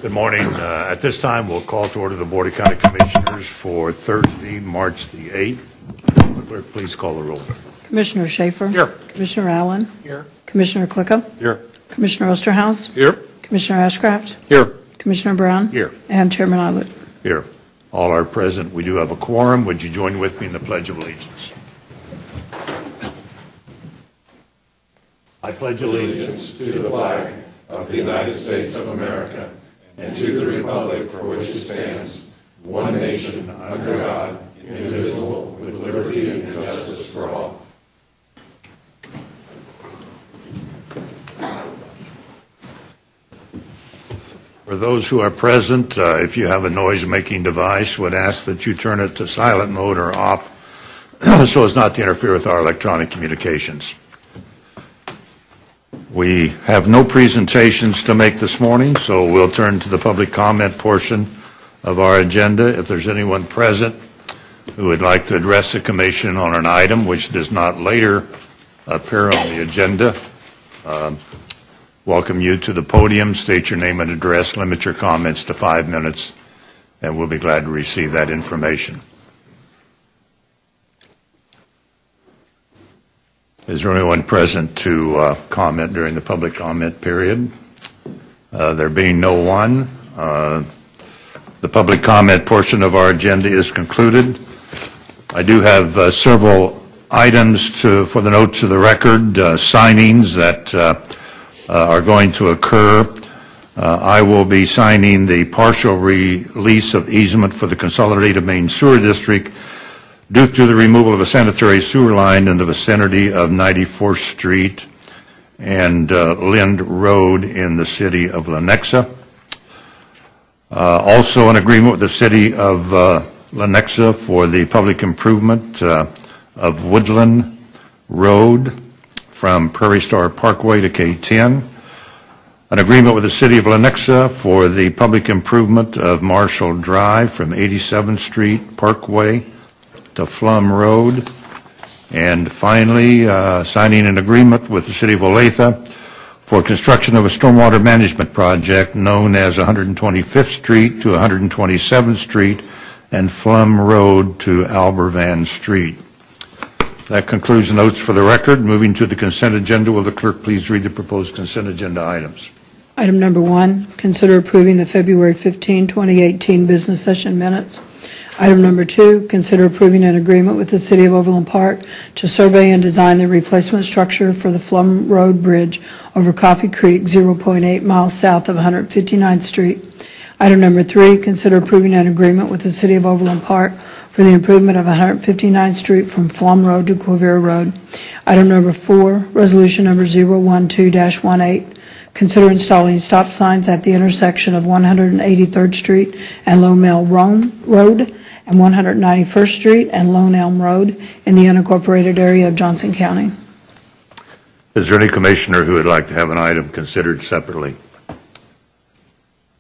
Good morning. At this time, we'll call to order the Board of County Commissioners for Thursday, March the 8th. Will the clerk please call the roll? Commissioner Schaefer. Here. Commissioner Allen. Here. Commissioner Clickham. Here. Commissioner Osterhaus. Here. Commissioner Ashcraft. Here. Commissioner Brown. Here. And Chairman Eilert. Here. All are present. We do have a quorum. Would you join with me in the Pledge of Allegiance? I pledge allegiance to the flag of the United States of America and to the republic for which it stands, one nation, under God, indivisible, with liberty and justice for all. For those who are present, if you have a noise-making device, would ask that you turn it to silent mode or off so as not to interfere with our electronic communications. We have no presentations to make this morning, so we'll turn to the public comment portion of our agenda. If there's anyone present who would like to address the commission on an item which does not later appear on the agenda, welcome you to the podium. State your name and address. Limit your comments to 5 minutes, and we'll be glad to receive that information. Is there anyone present to comment during the public comment period? There being no one, the public comment portion of our agenda is concluded. I do have several items for the notes of the record, signings that are going to occur. I will be signing the partial release of easement for the Consolidated Main Sewer District due to the removal of a sanitary sewer line in the vicinity of 94th Street and Lind Road in the city of Lenexa. Also an agreement with the city of Lenexa for the public improvement of Woodland Road from Prairie Star Parkway to K10. An agreement with the city of Lenexa for the public improvement of Marshall Drive from 87th Street Parkway to Flum Road. And finally, signing an agreement with the city of Olathe for construction of a stormwater management project known as 125th Street to 127th Street and Flum Road to Albervan Street. That concludes the notes for the record. Moving to the consent agenda, will the clerk please read the proposed consent agenda items? Item number 1, consider approving the February 15, 2018 business session minutes. Item number 2, consider approving an agreement with the City of Overland Park to survey and design the replacement structure for the Flum Road Bridge over Coffee Creek, 0.8 miles south of 159th Street. Item number 3, consider approving an agreement with the City of Overland Park for the improvement of 159th Street from Flum Road to Quivira Road. Item number 4, resolution number 012-18, consider installing stop signs at the intersection of 183rd Street and Lone Elm Road and 191st Street and Lone Elm Road in the unincorporated area of Johnson County. Is there any commissioner who would like to have an item considered separately?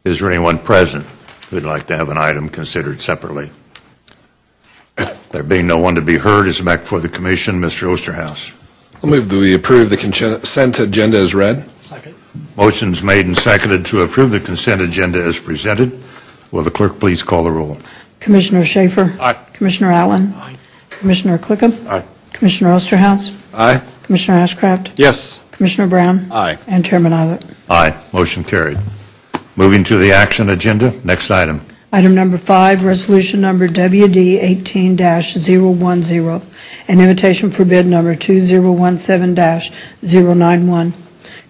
Is there anyone present who would like to have an item considered separately? There being no one to be heard, is back before the commission. Mr. Osterhaus. I'll move that we approve the consent agenda as read. Second. Motion's made and seconded to approve the consent agenda as presented. Will the clerk please call the roll? Commissioner Schaefer. Aye. Commissioner Allen. Aye. Commissioner Clickham. Aye. Commissioner Osterhaus. Aye. Commissioner Ashcraft. Yes. Commissioner Brown. Aye. And Chairman Eilert. Aye. Motion carried. Moving to the action agenda. Next item. Item number 5, resolution number WD 18-010, an invitation for bid number 2017-091.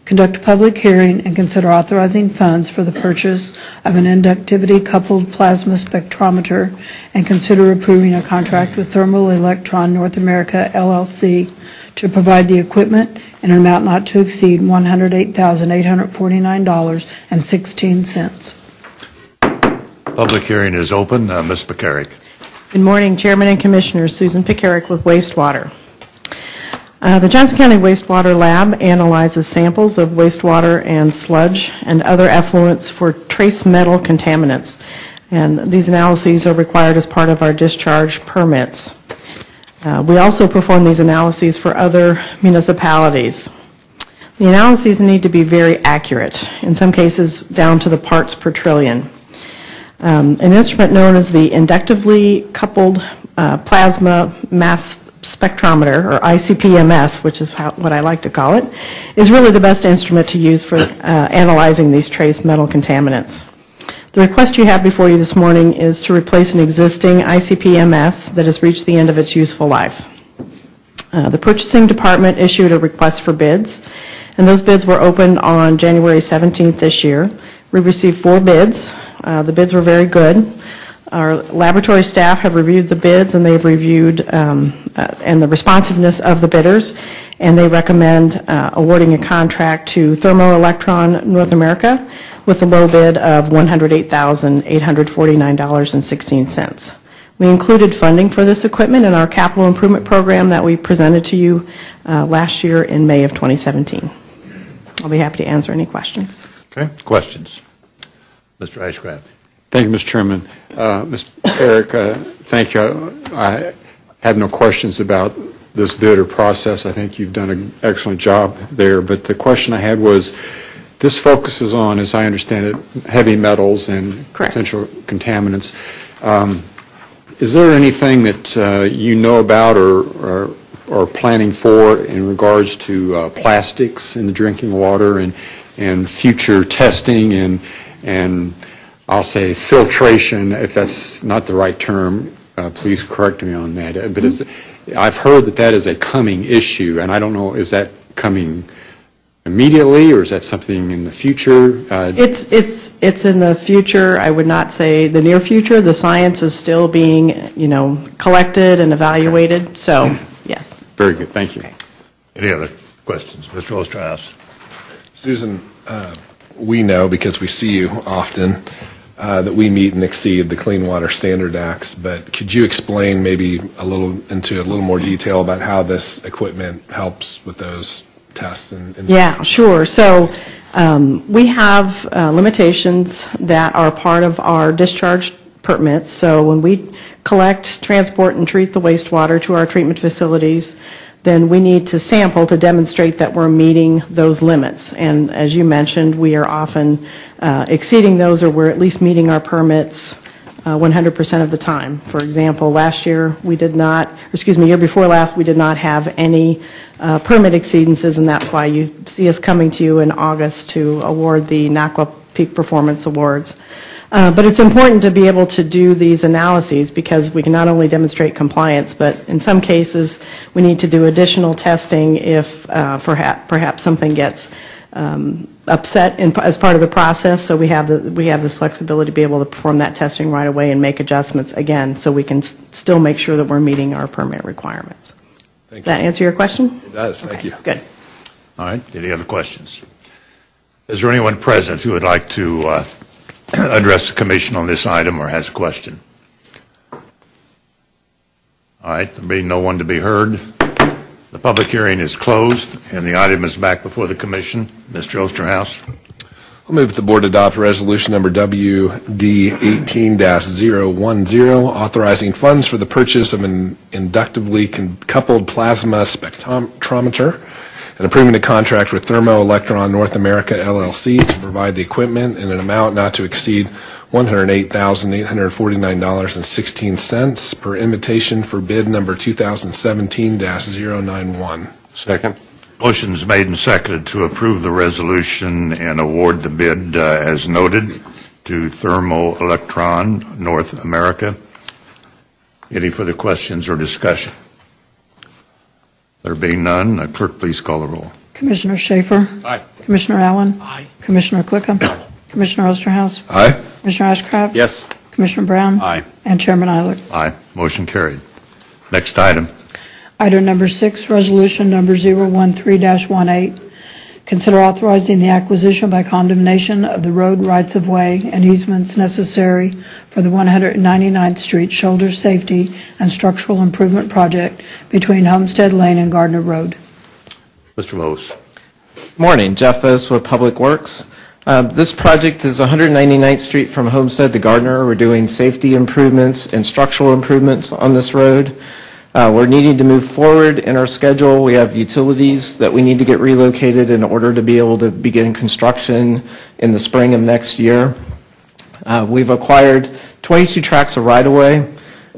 Conduct a public hearing and consider authorizing funds for the purchase of an inductivity coupled plasma spectrometer and consider approving a contract with Thermal Electron North America, LLC to provide the equipment in an amount not to exceed $108,849.16. Public hearing is open. Ms. Pekarik. Good morning, Chairman and Commissioners. Susan Pekarik with Wastewater. The Johnson County Wastewater Lab analyzes samples of wastewater and sludge and other effluents for trace metal contaminants. And these analyses are required as part of our discharge permits. We also perform these analyses for other municipalities. The analyses need to be very accurate, in some cases down to the parts per trillion. An instrument known as the inductively coupled plasma mass spectrometer, or ICP-MS, which is what I like to call it, is really the best instrument to use for analyzing these trace metal contaminants. The request you have before you this morning is to replace an existing ICP-MS that has reached the end of its useful life. The purchasing department issued a request for bids, and those bids were opened on January 17th this year. We received 4 bids. The bids were very good. Our laboratory staff have reviewed the bids, and they've reviewed and the responsiveness of the bidders, and they recommend awarding a contract to Thermo Electron North America with a low bid of $108,849.16. We included funding for this equipment in our capital improvement program that we presented to you last year in May of 2017. I'll be happy to answer any questions. Okay, questions? Mr. Ashcraft. Thank you, Mr. Chairman. Ms. Eric, thank you. I have no questions about this bid or process. I think you've done an excellent job there. But the question I had was, this focuses on, as I understand it, heavy metals and Correct. potential contaminants. Is there anything that you know about or planning for in regards to plastics in the drinking water and future testing and I'll say filtration, if that's not the right term, please correct me on that. But I've heard that is a coming issue, and I don't know, is that coming immediately, or is that something in the future? It's in the future. I would not say the near future. The science is still being, collected and evaluated. So, yes. Very good. Thank you. Okay. Any other questions? Mr. Osterhaus. Susan, we know, because we see you often, that we meet and exceed the Clean Water Standard Acts, but could you explain maybe into a little more detail about how this equipment helps with those tests? Yeah, sure. So we have limitations that are part of our discharge permits. So when we collect, transport, and treat the wastewater to our treatment facilities, then we need to sample to demonstrate that we're meeting those limits. And as you mentioned, we are often exceeding those, or we're at least meeting our permits 100% of the time. For example, year before last, we did not have any permit exceedances, and that's why you see us coming to you in August to award the NACWA Peak Performance Awards. But it's important to be able to do these analyses because we can not only demonstrate compliance, but in some cases we need to do additional testing if perhaps something gets upset as part of the process. So we have this flexibility to be able to perform that testing right away and make adjustments again, so we can still make sure that we're meeting our permit requirements. Does that answer your question? It does. Thank you. Good. All right, any other questions? Is there anyone present who would like to address the commission on this item or has a question? All right, there being no one to be heard, the public hearing is closed and the item is back before the commission. Mr. Osterhaus. I'll move the board adopt resolution number WD 18-010, authorizing funds for the purchase of an inductively coupled plasma spectrometer and approving a contract with Thermo Electron North America, LLC, to provide the equipment in an amount not to exceed $108,849.16 per invitation for bid number 2017-091. Second. Motion's made and seconded to approve the resolution and award the bid as noted to Thermo Electron North America. Any further questions or discussion? There being none, clerk, please call the roll. Commissioner Schaefer? Aye. Commissioner Allen? Aye. Commissioner Clickham? Commissioner Osterhaus? Aye. Commissioner Ashcraft? Yes. Commissioner Brown? Aye. And Chairman Eilert. Aye. Motion carried. Next item. Item number 6, resolution number 013-18. Consider authorizing the acquisition by condemnation of the road rights-of-way and easements necessary for the 199th Street Shoulder Safety and Structural Improvement Project between Homestead Lane and Gardner Road. Mr. Vos. Morning, Jeff Vos with Public Works. This project is 199th Street from Homestead to Gardner. We're doing safety improvements and structural improvements on this road. We're needing to move forward in our schedule. We have utilities that we need to get relocated in order to be able to begin construction in the spring of next year. We've acquired 22 tracts of right-of-way.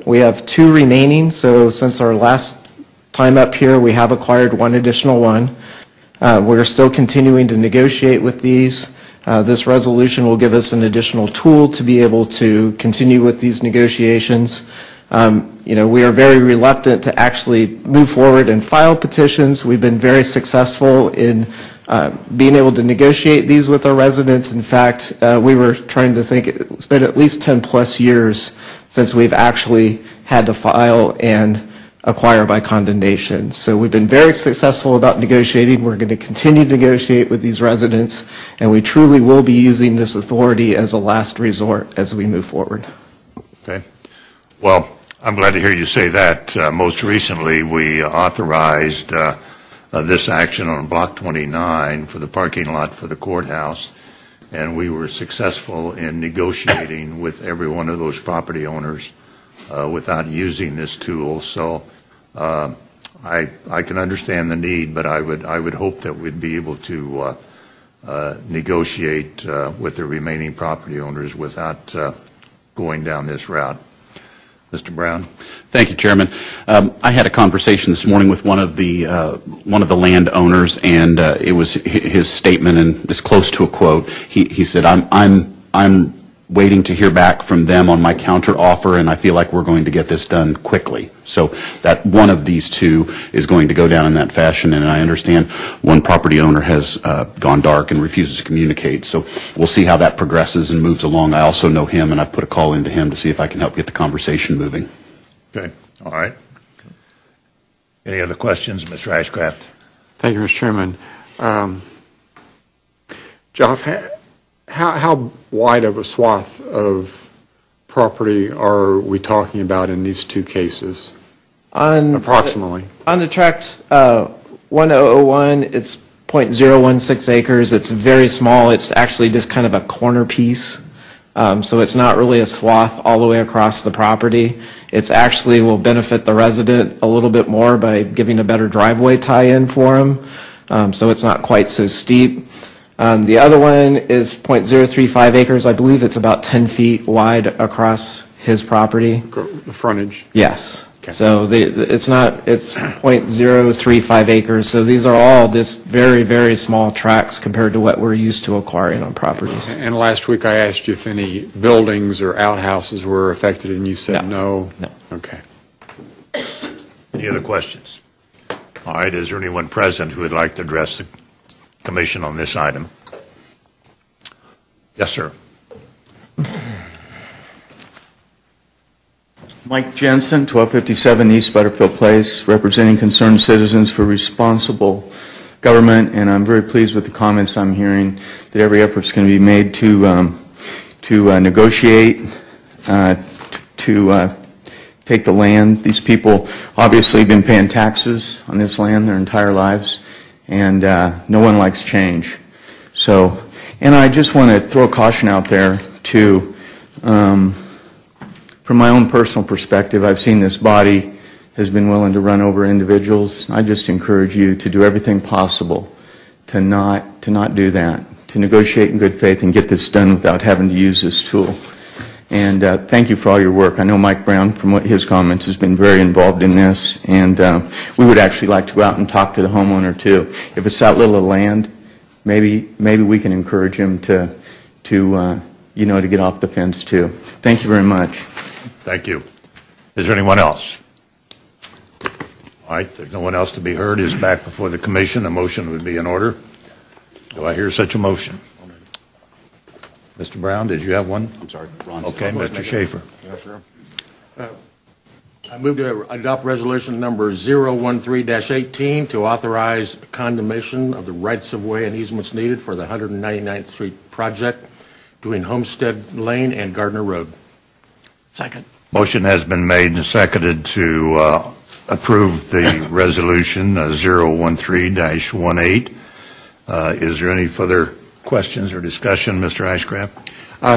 We have 2 remaining, so since our last time up here, we have acquired 1 additional one. We're still continuing to negotiate with these. This resolution will give us an additional tool to be able to continue with these negotiations. We are very reluctant to actually move forward and file petitions. We've been very successful in being able to negotiate these with our residents. In fact, we were trying to think it's been at least 10 plus years since we've actually had to file and acquire by condemnation. So we've been very successful about negotiating. We're going to continue to negotiate with these residents, and we truly will be using this authority as a last resort as we move forward. Okay. Well, I'm glad to hear you say that. Most recently, we authorized this action on Block 29 for the parking lot for the courthouse, and we were successful in negotiating with every one of those property owners without using this tool. So I can understand the need, but I would hope that we'd be able to negotiate with the remaining property owners without going down this route. Mr. Brown. Thank you, Chairman. I had a conversation this morning with one of the landowners, and it was his statement, and it's close to a quote. He said, "I'm waiting to hear back from them on my counter offer, and I feel like we're going to get this done quickly." So that one of these two is going to go down in that fashion, and I understand one property owner has gone dark and refuses to communicate. So we'll see how that progresses and moves along. I also know him, and I've put a call into him to see if I can help get the conversation moving. Okay. All right. Any other questions, Mr. Ashcraft? Thank you, Mr. Chairman. Joff, how wide of a swath of property are we talking about in these 2 cases? Approximately. On the tract 1001, it's 0.016 acres. It's very small. It's actually just kind of a corner piece. So it's not really a swath all the way across the property. It's actually will benefit the resident a little bit more by giving a better driveway tie-in for him. So it's not quite so steep. The other one is 0.035 acres. I believe it's about 10 feet wide across his property. The frontage? Yes. Okay. So it's 0.035 acres. So these are all just very, very small tracts compared to what we're used to acquiring on properties. And last week I asked you if any buildings or outhouses were affected, and you said no. No. Okay. Any other questions? All right. Is there anyone present who would like to address the Commission on this item? Yes, sir. Mike Jensen, 1257 East Butterfield Place, representing concerned citizens for responsible government, and I'm very pleased with the comments I'm hearing that every effort is going to be made to negotiate, to take the land. These people obviously have been paying taxes on this land their entire lives, and no one likes change. So, and I just want to throw caution out there to, from my own personal perspective, I've seen this body has been willing to run over individuals. I just encourage you to do everything possible to not do that, to negotiate in good faith and get this done without having to use this tool. And thank you for all your work. I know Mike Brown, from what his comments, has been very involved in this, and we would actually like to go out and talk to the homeowner too. If it's that little land, maybe we can encourage him to get off the fence too. Thank you very much. Thank you. Is there anyone else? All right. If there's no one else to be heard, is back before the Commission. A motion would be in order. Do I hear such a motion? Mr. Brown, did you have one? I'm sorry, Ron. Okay, Mr. Schaefer. Yes, sir. I move to adopt resolution number 013-18 to authorize condemnation of the rights-of-way and easements needed for the 199th Street project between Homestead Lane and Gardner Road. Second. Motion has been made and seconded to approve the resolution 013-18. Is there any further questions or discussion, Mr. Ashcraft?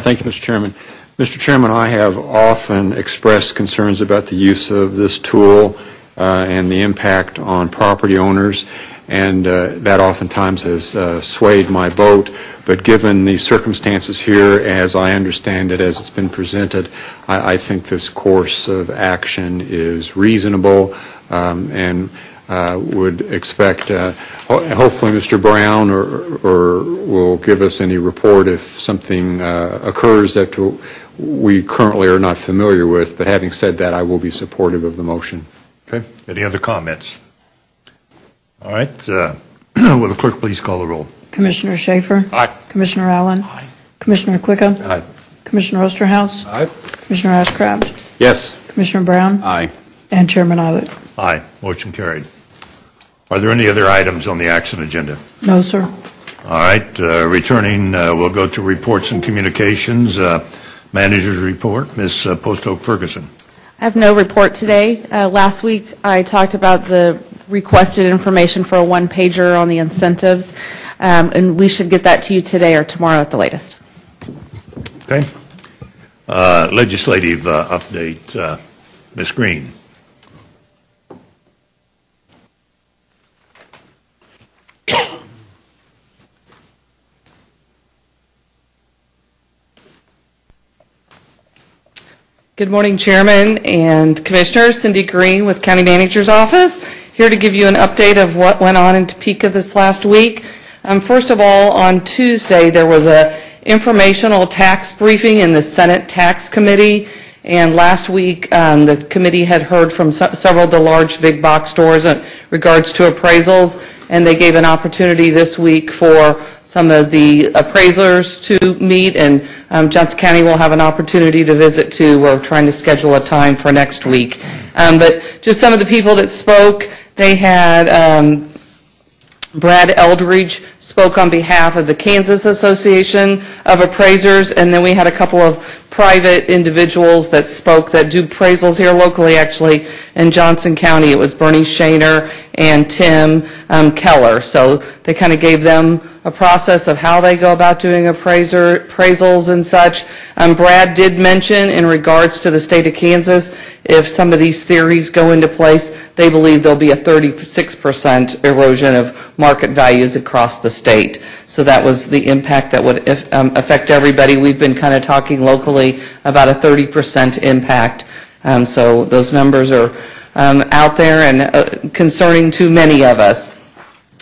Thank you, Mr. Chairman. Mr. Chairman, I have often expressed concerns about the use of this tool, and the impact on property owners, and that oftentimes has swayed my vote. But given the circumstances here, as I understand it, as it's been presented, I think this course of action is reasonable, and would expect, hopefully Mr. Brown or will give us any report if something occurs that we currently are not familiar with. But having said that, I will be supportive of the motion. Okay. Any other comments? All right. Will the clerk please call the roll? Commissioner Schaefer? Aye. Commissioner Allen? Aye. Commissioner Clicka? Aye. Commissioner Osterhaus? Aye. Commissioner Ashcraft? Yes. Commissioner Brown? Aye. And Chairman Eilert. Aye. Motion carried. Are there any other items on the action agenda? No, sir. All right. Returning, we'll go to reports and communications. Manager's report. Ms. Post Oak Ferguson. I have no report today. Last week, I talked about the requested information for a one-pager on the incentives, and we should get that to you today or tomorrow at the latest. Okay. Legislative update. Ms. Green. Good morning, Chairman and Commissioners. Cindy Green with County Manager's Office, here to give you an update of what went on in Topeka this last week. First of all, on Tuesday, there was a informational tax briefing in the Senate Tax Committee, and last week the committee had heard from several of the large big box stores in regards to appraisals, and they gave an opportunity this week for some of the appraisers to meet, and Johnson County will have an opportunity to visit too. We're trying to schedule a time for next week. But just some of the people that spoke, they had Brad Eldridge spoke on behalf of the Kansas Association of Appraisers, and then we had a couple of private individuals that spoke that do appraisals here locally, actually, in Johnson County. It was Bernie Shaner and Tim Keller. So they kind of gave them a process of how they go about doing appraisals and such. Brad did mention in regards to the state of Kansas, if some of these theories go into place, they believe there'll be a 36% erosion of market values across the state. So that was the impact that would affect everybody. We've been kind of talking locally about a 30% impact. So those numbers are out there and concerning to many of us.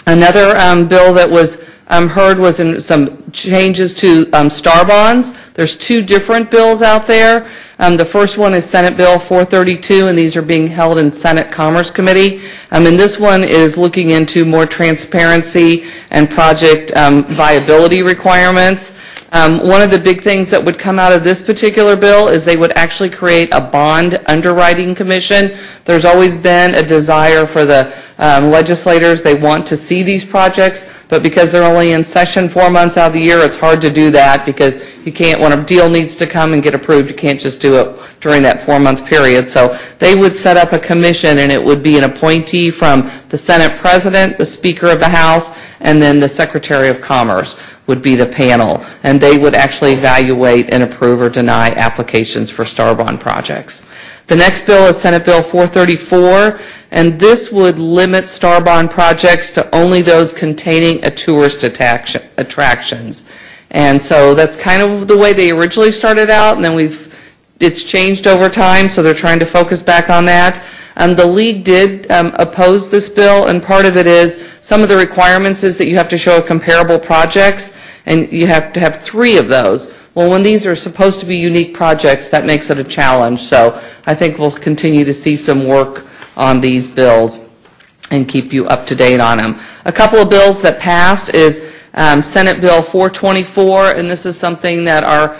Another bill that was heard was in some changes to star bonds. There's two different bills out there. The first one is Senate Bill 432, and these are being held in Senate Commerce Committee. And this one is looking into more transparency and project viability requirements. One of the big things that would come out of this particular bill is they would actually create a bond underwriting commission. There's always been a desire for the legislators. They want to see these projects, but because they're only in session 4 months out of the year, it's hard to do that because you can't, when a deal needs to come and get approved, you can't just do it during that 4-month period. So they would set up a commission, and it would be an appointee from the Senate President, the Speaker of the House, and then the Secretary of Commerce would be the panel, and they would actually evaluate and approve or deny applications for star bond projects. The next bill is Senate Bill 434, and this would limit star bond projects to only those containing a tourist attractions. And so that's kind of the way they originally started out, and then it's changed over time, so they're trying to focus back on that. The league did oppose this bill, and part of it is some of the requirements is that you have to show comparable projects, and you have to have 3 of those. Well, when these are supposed to be unique projects, that makes it a challenge. So I think we'll continue to see some work on these bills and keep you up to date on them. A couple of bills that passed is Senate Bill 424, and this is something that our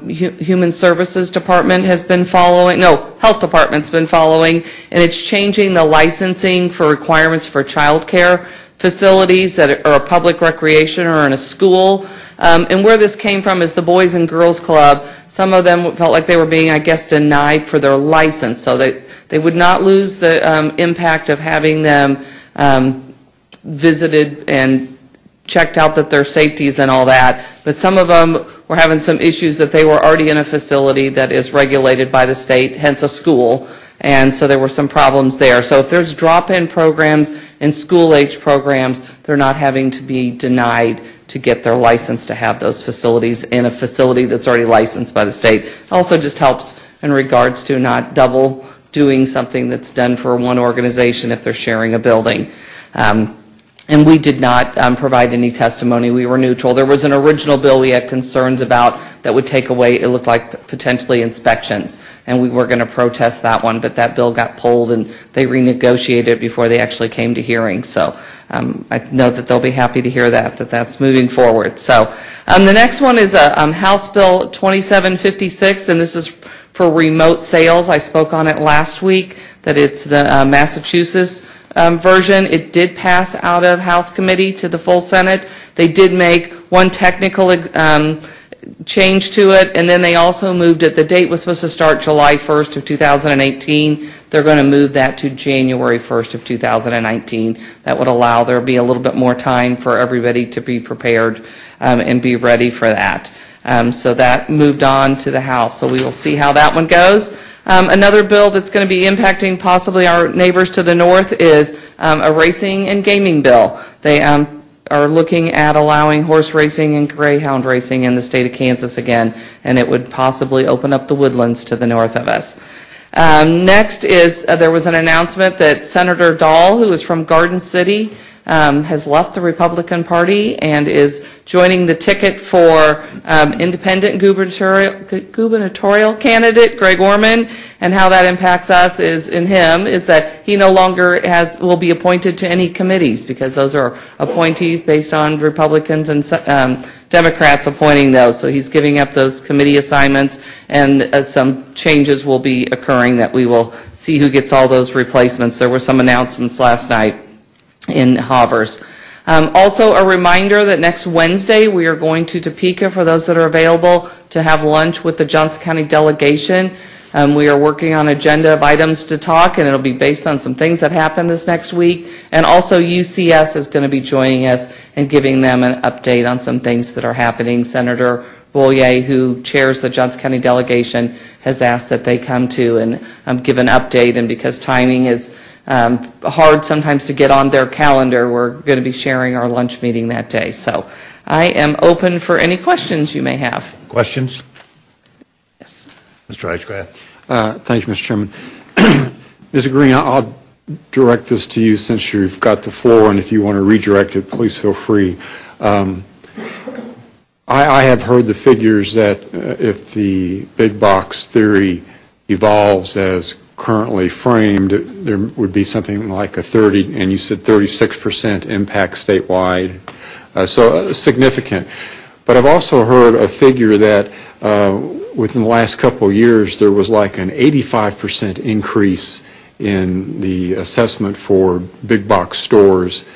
Human Services Department has been following, no, Health Department's been following, and it's changing the licensing for requirements for child care facilities that are a public recreation or in a school. And where this came from is the Boys and Girls Club. Some of them felt like they were being, I guess, denied for their license, so they would not lose the impact of having them visited and checked out that their safeties and all that, but some of them were having some issues that they were already in a facility that is regulated by the state, hence a school, and so there were some problems there. So if there's drop-in programs and school-age programs, they're not having to be denied to get their license to have those facilities in a facility that's already licensed by the state. It also just helps in regards to not double doing something that's done for one organization if they're sharing a building. And we did not provide any testimony. We were neutral. There was an original bill we had concerns about that would take away, it looked like, potentially inspections, and we were going to protest that one, but that bill got pulled and they renegotiated it before they actually came to hearing. So I know that they'll be happy to hear that's moving forward. So the next one is House Bill 2756, and this is for remote sales. I spoke on it last week, that it's the Massachusetts version. It did pass out of House Committee to the full Senate. They did make one technical change to it, and then they also moved it. The date was supposed to start July 1st of 2018. They're going to move that to January 1st of 2019. That would allow there to be a little bit more time for everybody to be prepared and be ready for that. So that moved on to the House. So we will see how that one goes. Another bill that's going to be impacting possibly our neighbors to the north is a racing and gaming bill. They are looking at allowing horse racing and greyhound racing in the state of Kansas again, and it would possibly open up the woodlands to the north of us. Next is there was an announcement that Senator Dahl, who is from Garden City, has left the Republican Party and is joining the ticket for independent gubernatorial candidate Greg Orman. And how that impacts us is that he no longer will be appointed to any committees, because those are appointees based on Republicans and Democrats appointing those. So he's giving up those committee assignments, and some changes will be occurring that we will see who gets all those replacements. There were some announcements last night in Havers. Also a reminder that next Wednesday we are going to Topeka, for those that are available, to have lunch with the Johnson County delegation. We are working on an agenda of items to talk, and it'll be based on some things that happen this next week. And also UCS is going to be joining us and giving them an update on some things that are happening. Senator Bollier, who chairs the Johnson County delegation, has asked that they come to and give an update, and because timing is hard sometimes to get on their calendar, we're going to be sharing our lunch meeting that day. So I am open for any questions you may have. Questions? Yes. Mr. Eichgrath. Thank you, Mr. Chairman. Ms. Green, I'll direct this to you since you've got the floor, and if you want to redirect it, please feel free. I have heard the figures that if the big box theory evolves as currently framed, there would be something like a 30, and you said 36% impact statewide, so significant. But I've also heard a figure that within the last couple of years there was like an 85% increase in the assessment for big box stores.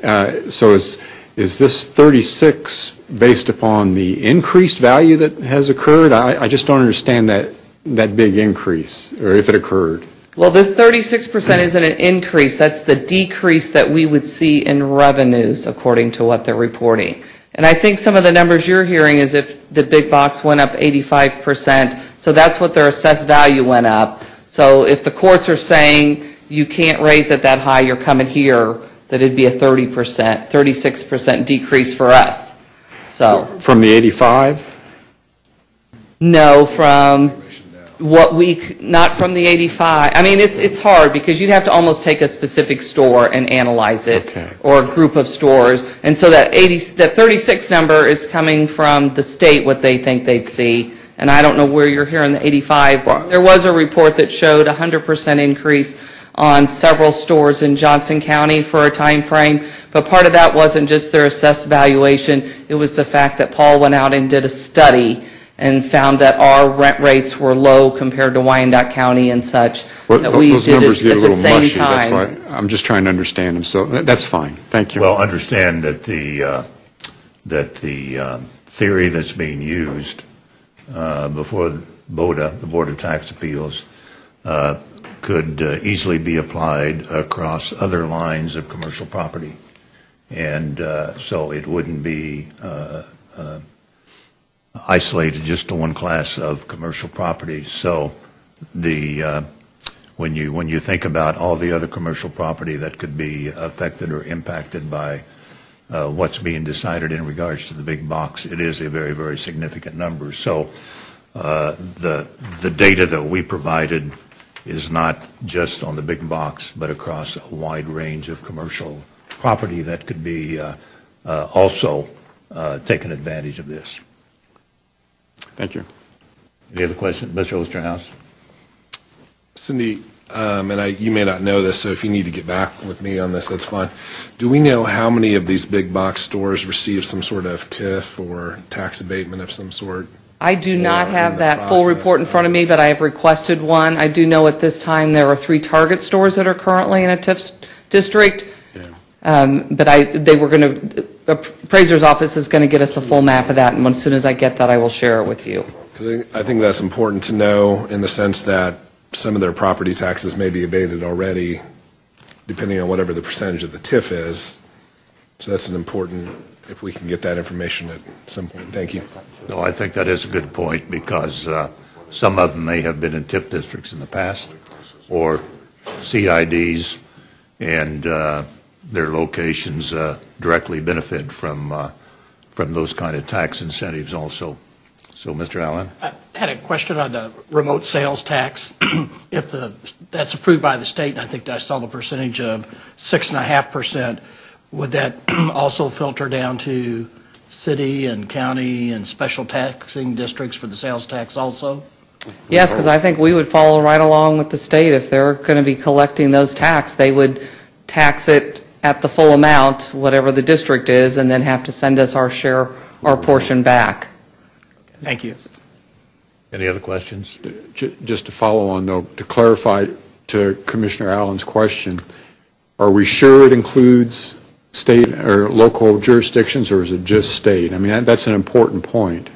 So is this 36 based upon the increased value that has occurred? I just don't understand that big increase, or if it occurred. Well, this 36% isn't an increase. That's the decrease that we would see in revenues, according to what they're reporting. And I think some of the numbers you're hearing is if the big box went up 85%, so that's what their assessed value went up. So if the courts are saying you can't raise it that high, you're coming here, that it'd be a 30%, 36% decrease for us. So from the 85? No, from not from the 85. I mean, it's hard because you'd have to almost take a specific store and analyze it, okay, or a group of stores. And so that 36 number is coming from the state, what they think they'd see. And I don't know where you're hearing the 85. There was a report that showed 100% increase on several stores in Johnson County for a time frame. But part of that wasn't just their assessed valuation. It was the fact that Paul went out and did a study and found that our rent rates were low compared to Wyandotte County and such. That we those did numbers it get at a the little same mushy. time. That's why I'm just trying to understand them. So that's fine. Thank you. Well, understand that the theory that's being used before BOTA, the Board of Tax Appeals, could easily be applied across other lines of commercial property, and so it wouldn't be isolated just to one class of commercial properties. So when you think about all the other commercial property that could be affected or impacted by what's being decided in regards to the big box, it is a very, very significant number. So the data that we provided is not just on the big box, but across a wide range of commercial property that could be also taking advantage of this. Thank you. Any other questions? Mr. Osterhaus? Cindy, you may not know this, so if you need to get back with me on this, that's fine. Do we know how many of these big box stores receive some sort of TIF or tax abatement of some sort? I do not Or have in the that full process report in front of me, but I have requested one. I do know at this time there are 3 Target stores that are currently in a TIF district. But they were going to, appraiser's office is going to get us a full map of that, and as soon as I get that, I will share it with you. I think that's important to know in the sense that some of their property taxes may be abated already, depending on whatever the percentage of the TIF is. So that's an important, if we can get that information at some point. Thank you. No, I think that is a good point, because some of them may have been in TIF districts in the past, or CIDs, and their locations directly benefit from those kind of tax incentives also. So, Mr. Allen? I had a question on the remote sales tax. If that's approved by the state, and I think I saw the percentage of 6.5%, would that also filter down to city and county and special taxing districts for the sales tax also? Yes, because I think we would follow right along with the state. If they're going to be collecting those tax, they would tax it at the full amount, whatever the district is, and then have to send us our share, our portion back. Thank you. Any other questions? Just to follow on, though, to clarify to Commissioner Allen's question, are we sure it includes state or local jurisdictions, or is it just state? I mean, that's an important point.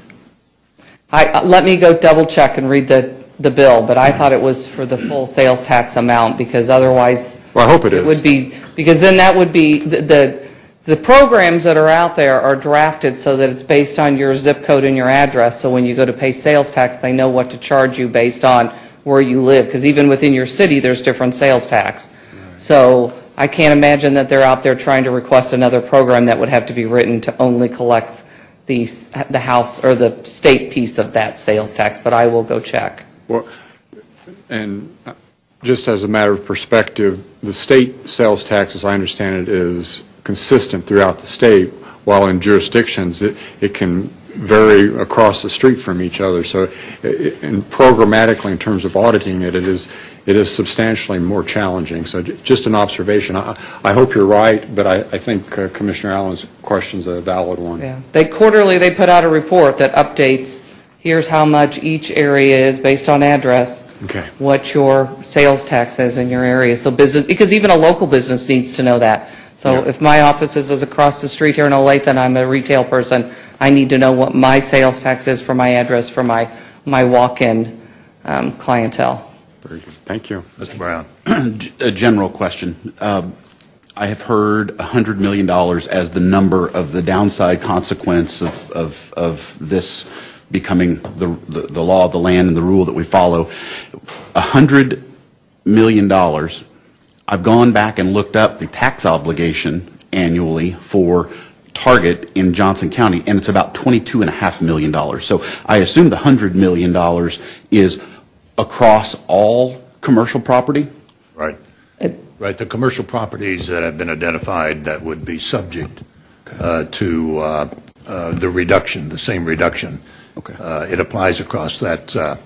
Let me go double check and read the bill, but I thought it was for the full sales tax amount, because otherwise... Well, I hope it is. It would be, because then that would be, the programs that are out there are drafted so that it's based on your zip code and your address, so when you go to pay sales tax, they know what to charge you based on where you live, because even within your city, there's different sales tax. Right. So I can't imagine that they're out there trying to request another program that would have to be written to only collect the house or the state piece of that sales tax, but I will go check. Well, and just as a matter of perspective, the state sales tax, as I understand it, is consistent throughout the state, while in jurisdictions it can vary across the street from each other. So and programmatically, in terms of auditing it, it is substantially more challenging. So just an observation. I hope you're right, but I think Commissioner Allen's question is a valid one. Yeah. Quarterly they put out a report that updates, here's how much each area is based on address, okay, what your sales tax is in your area. So business, because even a local business needs to know that. So yeah. If my office is across the street here in Olathe and I'm a retail person, I need to know what my sales tax is for my address for my walk-in clientele. Very good. Thank you. Mr. Brown. A general question. I have heard $100 million as the number of the downside consequence of this becoming the law of the land and the rule that we follow. $100 million. I've gone back and looked up the tax obligation annually for Target in Johnson County, and it's about $22.5 million. So I assume the $100 million is across all commercial property? Right. Right. The commercial properties that have been identified that would be subject to the reduction, the same reduction. Okay. It applies across that.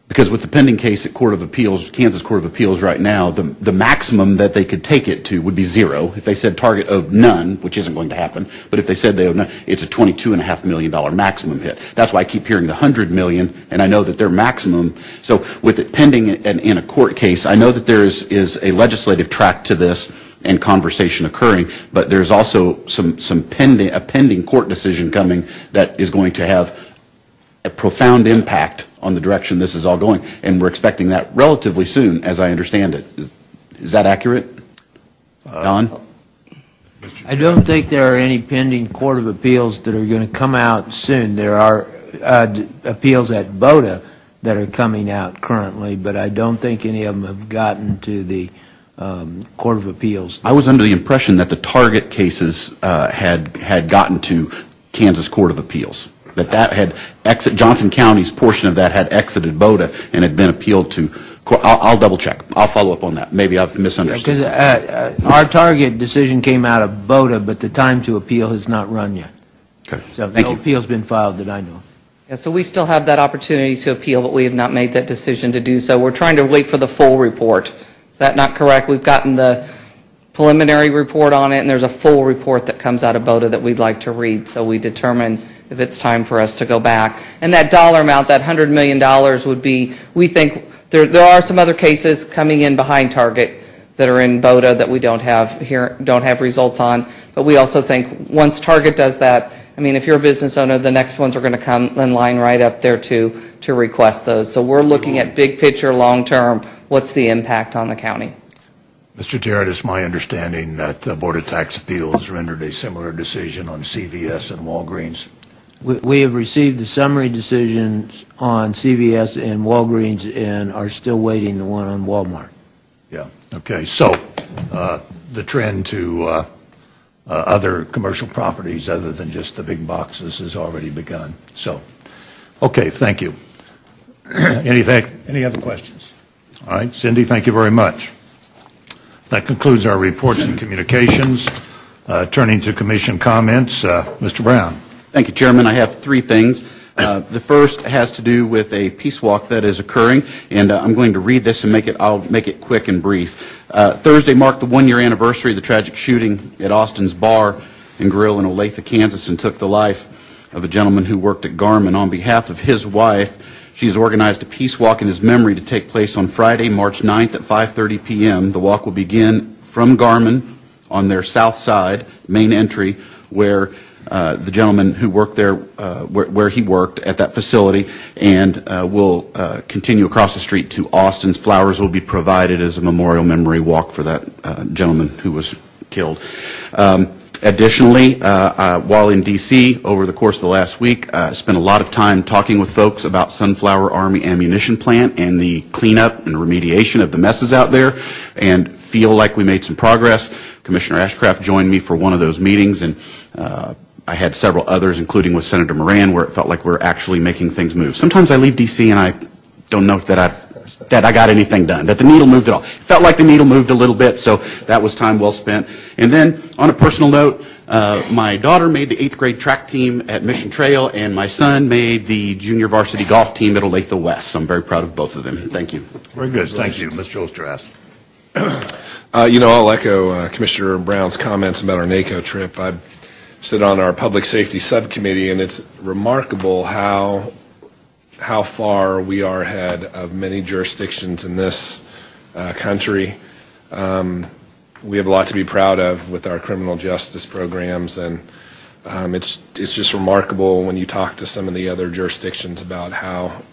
Because with the pending case at Court of Appeals, Kansas Court of Appeals right now, the maximum that they could take it to would be zero. If they said Target owed none, which isn't going to happen, but if they said they owed none, it's a $22.5 million maximum hit. That's why I keep hearing the $100 million, and I know that their maximum. So with it pending in a court case, I know that there is a legislative track to this and conversation occurring, but there's also a pending court decision coming that is going to have a profound impact on the direction this is all going, and we're expecting that relatively soon, as I understand it. Is that accurate? Don? I don't think there are any pending Court of Appeals that are going to come out soon. There are appeals at BOTA that are coming out currently, but I don't think any of them have gotten to the Court of Appeals. I was under the impression that the Target cases had gotten to Kansas Court of Appeals, that had Johnson County's portion of that had exited BOTA and had been appealed to. I'll double check. I'll follow up on that. Maybe I've misunderstood. Because our Target decision came out of BOTA, but the time to appeal has not run yet. Okay. So Thank no you. appeal's been filed that I know of. Yeah, so we still have that opportunity to appeal, but we have not made that decision to do so. We're trying to wait for the full report. Is that not correct? We've gotten the preliminary report on it, and there's a full report that comes out of BOTA that we'd like to read, so we determine if it's time for us to go back. And that dollar amount, that $100 million would be, we think, there are some other cases coming in behind Target that are in BOTA that we don't have results on, but we also think once Target does that, I mean, if you're a business owner, the next ones are going to come in line right up there to request those. So we're looking at big picture, long term, what's the impact on the county? Mr. Jarrett, it's my understanding that the Board of Tax Appeals rendered a similar decision on CVS and Walgreens. We have received the summary decisions on CVS and Walgreens and are still waiting the one on Walmart. Yeah, okay. So the trend to other commercial properties other than just the big boxes has already begun. So, okay, thank you. Any other questions? All right, Cindy, thank you very much. That concludes our reports and communications. Turning to commission comments, Mr. Brown. Thank you, Chairman. I have three things. The first has to do with a peace walk that is occurring, and I'm going to read this and I'll make it quick and brief. Thursday marked the one-year anniversary of the tragic shooting at Austin's Bar and Grill in Olathe, Kansas, and took the life of a gentleman who worked at Garmin. On behalf of his wife, she has organized a peace walk in his memory to take place on Friday, March 9th at 5:30 p.m. The walk will begin from Garmin on their south side, main entry, where the gentleman who worked there, where he worked at that facility, and will continue across the street to Austin's. Flowers will be provided as a memorial memory walk for that gentleman who was killed. Additionally, while in D.C. over the course of the last week, spent a lot of time talking with folks about Sunflower Army Ammunition Plant and the cleanup and remediation of the messes out there, and feel like we made some progress. Commissioner Ashcraft joined me for one of those meetings, and I had several others, including with Senator Moran, where it felt like we're actually making things move. Sometimes I leave D.C. and I don't know that I got anything done, that the needle moved at all. It felt like the needle moved a little bit, so that was time well spent. And then, on a personal note, my daughter made the 8th grade track team at Mission Trail, and my son made the junior varsity golf team at Olathe West. So I'm very proud of both of them. Thank you. Very good. Thank you. Mr. Osterhaus. I'll echo Commissioner Brown's comments about our NACO trip. I sit on our Public Safety Subcommittee, and it's remarkable how far we are ahead of many jurisdictions in this country. We have a lot to be proud of with our criminal justice programs, and it's just remarkable when you talk to some of the other jurisdictions about how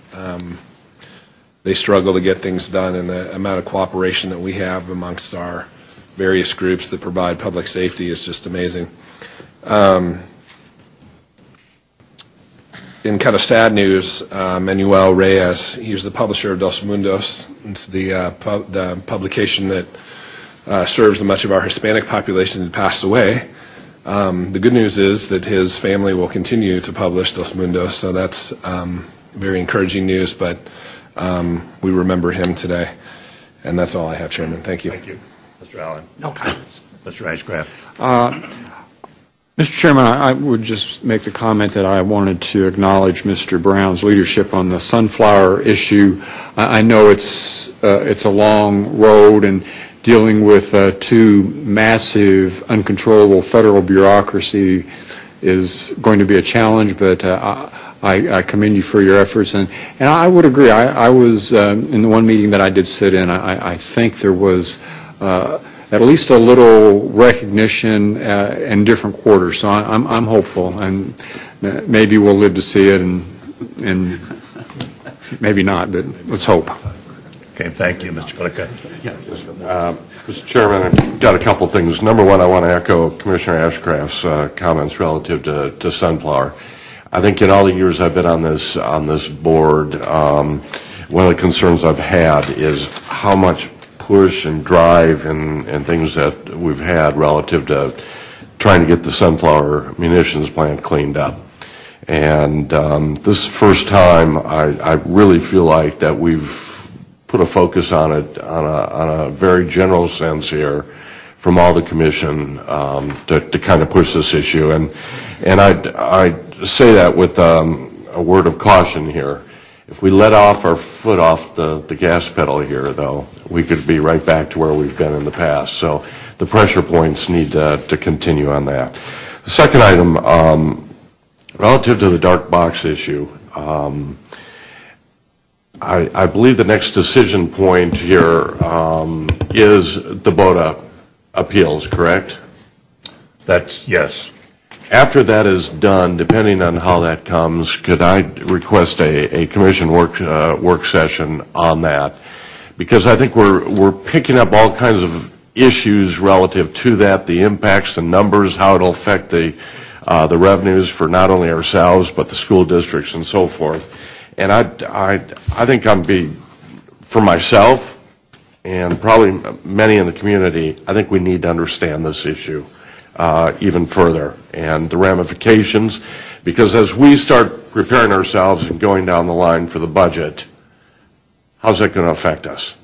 they struggle to get things done, and the amount of cooperation that we have amongst our various groups that provide public safety is just amazing. In kind of sad news, Manuel Reyes, he's the publisher of Dos Mundos. It's the publication that serves much of our Hispanic population, that passed away. The good news is that his family will continue to publish Dos Mundos, so that's very encouraging news, but we remember him today. And that's all I have, Chairman. Thank you. Thank you. Mr. Allen. No comments. Mr. Ashcraft. Mr. Chairman, I would just make the comment that I wanted to acknowledge Mr. Brown's leadership on the sunflower issue. I know it's a long road, and dealing with two massive, uncontrollable federal bureaucracy is going to be a challenge, but I commend you for your efforts. And I would agree. I was, in the one meeting that I did sit in, I think there was at least a little recognition in different quarters. So I'm hopeful, and maybe we'll live to see it, and maybe not, but let's hope. Okay, thank you, Mr. Plica. Mr. Chairman, I've got a couple things. Number one, I want to echo Commissioner Ashcraft's comments relative to Sunflower. I think in all the years I've been on this board, one of the concerns I've had is how much push and drive and things that we've had relative to trying to get the Sunflower munitions plant cleaned up. And this first time, I really feel like that we've put a focus on it on a very general sense here from all the commission to kind of push this issue. And I say that with a word of caution here. If we let our foot off the gas pedal here, though, we could be right back to where we've been in the past. So the pressure points need to continue on that. The second item, relative to the dark box issue, I believe the next decision point here is the BOTA appeals, correct? That's, yes. After that is done, depending on how that comes, could I request a commission work session on that? Because I think we're picking up all kinds of issues relative to that, the impacts, the numbers, how it'll affect the revenues for not only ourselves but the school districts and so forth. And I think for myself and probably many in the community, I think we need to understand this issue even further and the ramifications, because as we start preparing ourselves and going down the line for the budget, how's that going to affect us?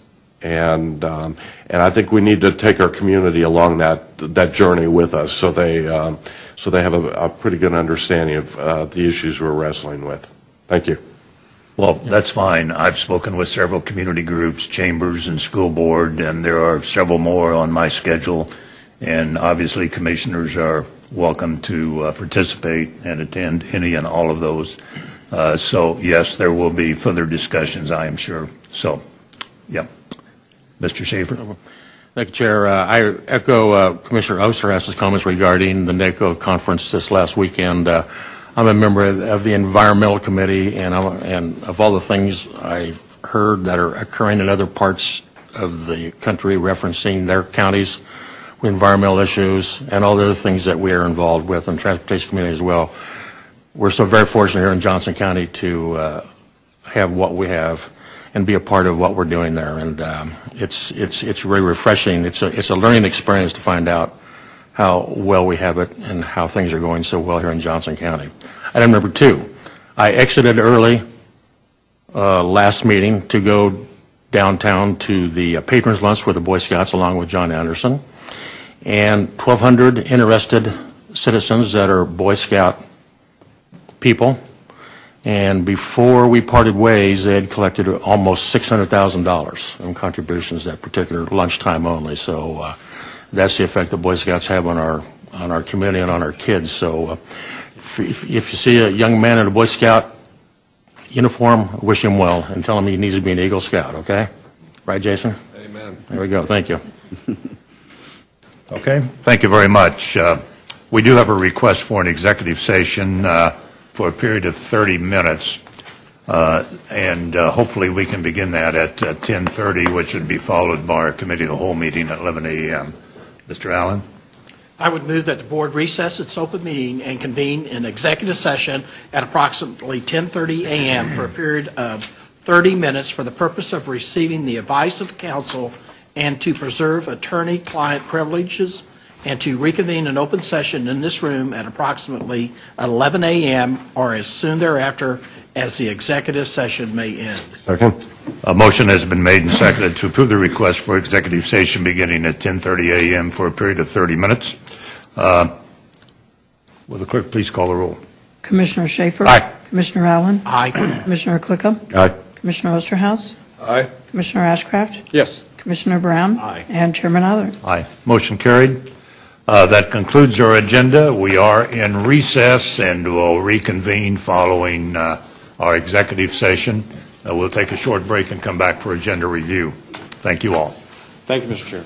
And I think we need to take our community along that journey with us, so they have a pretty good understanding of the issues we're wrestling with. Thank you. Well, that's fine. I've spoken with several community groups, chambers, and school board, and there are several more on my schedule. And obviously, commissioners are welcome to participate and attend any and all of those. So, yes, there will be further discussions, I am sure. So, yeah. Mr. Schaefer. Thank you, Chair. I echo Commissioner Osterhaus's comments regarding the NACO conference this last weekend. I'm a member of the Environmental Committee, and of all the things I've heard that are occurring in other parts of the country referencing their counties with environmental issues and all the other things that we are involved with in the transportation community as well. We're so very fortunate here in Johnson County to have what we have and be a part of what we're doing there. And it's really refreshing. It's a learning experience to find out how well we have it and how things are going so well here in Johnson County. Item number 2, I exited early last meeting to go downtown to the Patrons Lunch with the Boy Scouts along with John Anderson, and 1,200 interested citizens that are Boy Scout people. And before we parted ways, they had collected almost $600,000 in contributions that particular lunchtime only. So that's the effect that Boy Scouts have on our community and on our kids. So if you see a young man in a Boy Scout uniform, wish him well and tell him he needs to be an Eagle Scout, okay? Right, Jason? Amen. There we go. Thank you. Okay, thank you very much. We do have a request for an executive session for a period of 30 minutes, and hopefully we can begin that at 10:30, which would be followed by our committee of the whole meeting at 11 a.m. Mr. Allen? I would move that the board recess its open meeting and convene an executive session at approximately 10:30 a.m. for a period of 30 minutes for the purpose of receiving the advice of counsel and to preserve attorney-client privileges, and to reconvene an open session in this room at approximately 11 a.m. or as soon thereafter as the executive session may end. Second. A motion has been made and seconded to approve the request for executive session beginning at 10:30 a.m. for a period of 30 minutes. Will the clerk please call the roll? Commissioner Schaefer? Aye. Commissioner Allen? Aye. Commissioner Clickham? Aye. Commissioner Osterhaus? Aye. Commissioner Ashcraft? Yes. Commissioner Brown? Aye. And Chairman Aller. Aye. Motion carried. That concludes our agenda. We are in recess and will reconvene following our executive session. We'll take a short break and come back for agenda review. Thank you all. Thank you, Mr. Chair.